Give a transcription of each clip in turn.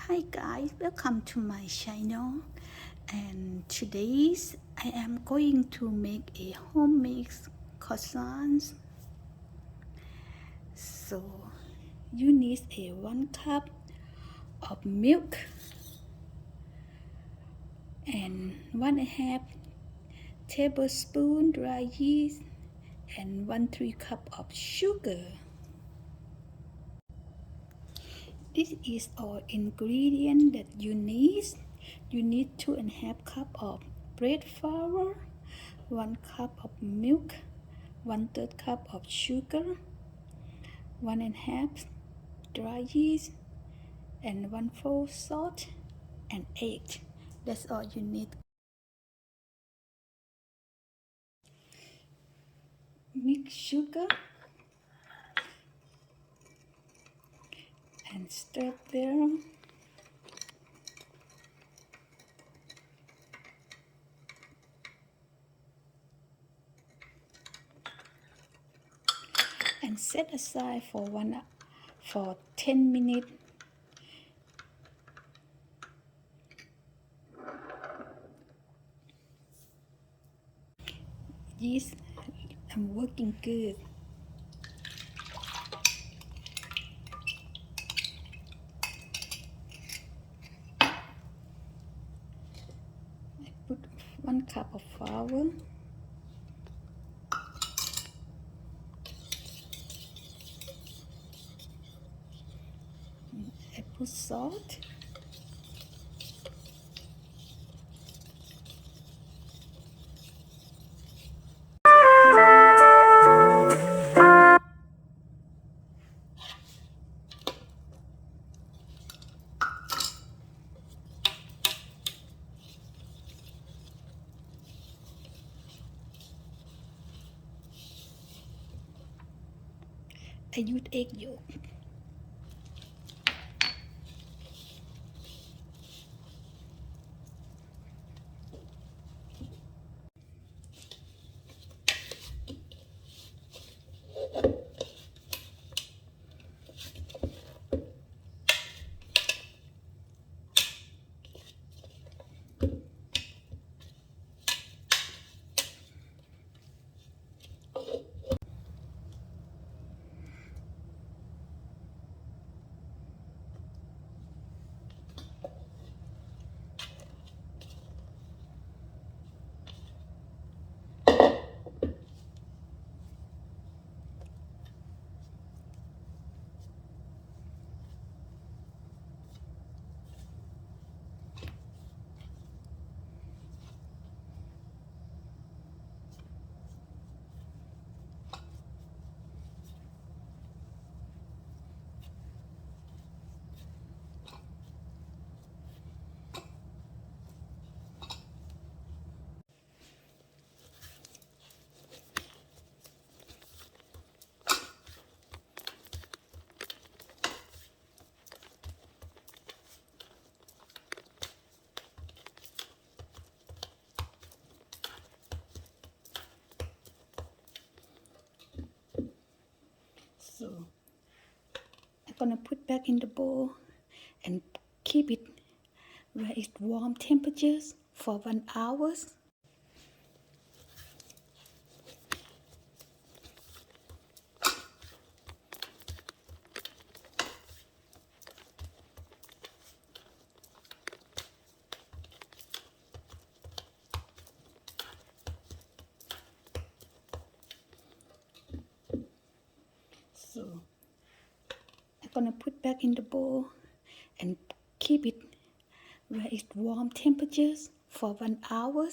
Hi guys, welcome to my channel. And today's I am going to make a homemade croissant. So you need a 1 cup of milk and 1.5 tablespoon dry yeast and 1/3 cup of sugar. This is all ingredient that you need. You need 2.5 cup of bread flour, 1 cup of milk, 1/3 cup of sugar, 1.5 dry yeast, and 1/4 salt and egg. That's all you need. Mix sugar and stir there. And set aside for 10 minutes. Yeast, I'm working good. I put 1 cup of flour. I put salt. I use egg yolk. So I'm gonna put back in the bowl and keep it where it's warm temperatures for 1 hour. So I'm gonna put back in the bowl and keep it where it's warm temperatures for 1 hour.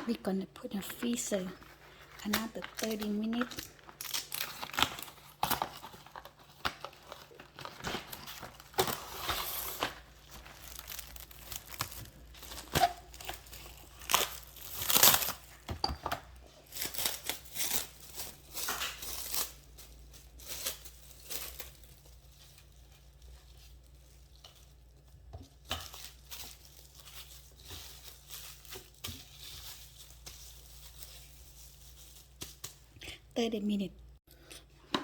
We're gonna put in freezer another 30 minutes.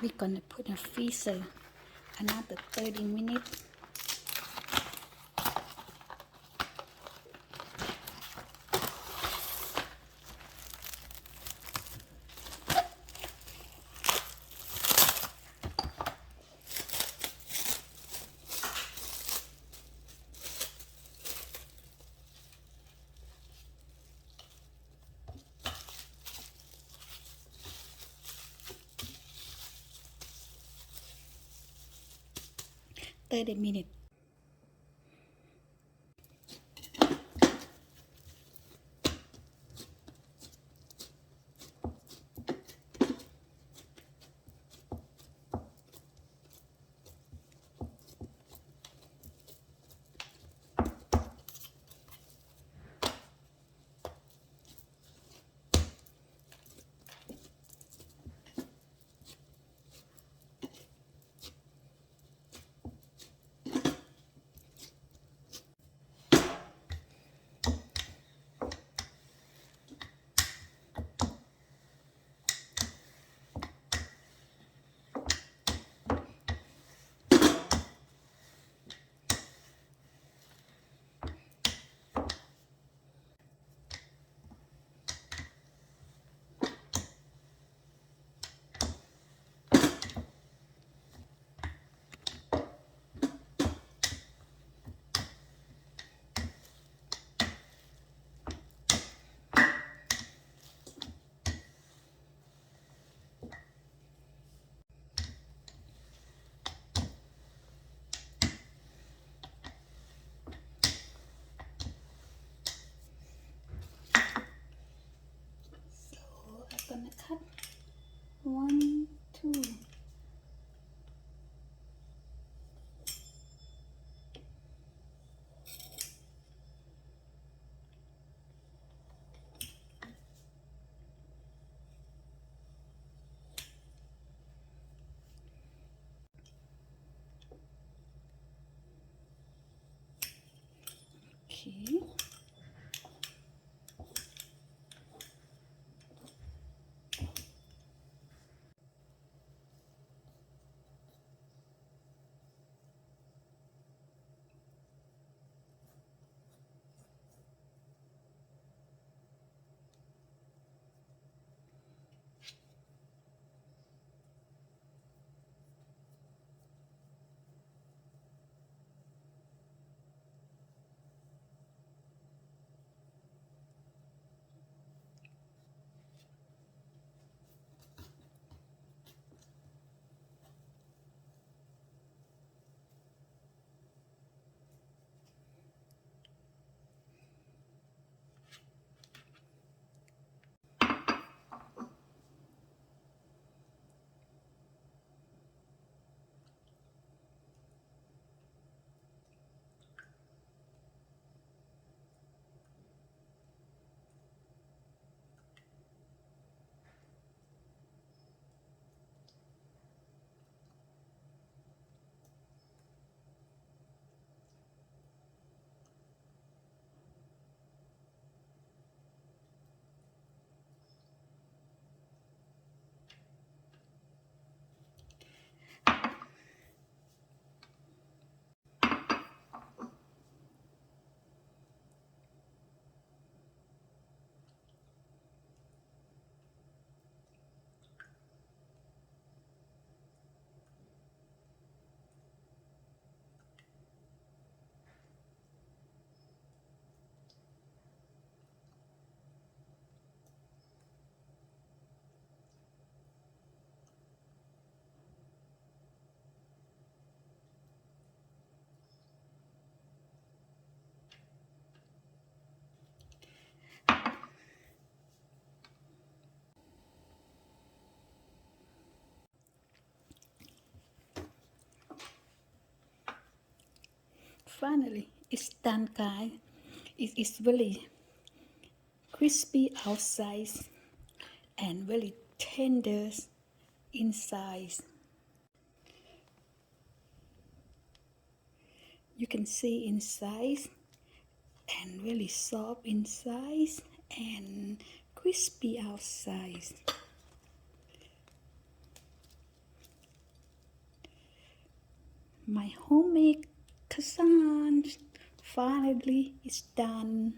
We're gonna put in freezer another 30 minutes. So I'm gonna cut 1, 2. Okay. Finally, it's done, guys. It is very crispy outside and very tender inside. You can see inside and really soft inside and crispy outside. My homemade croissant finally is done.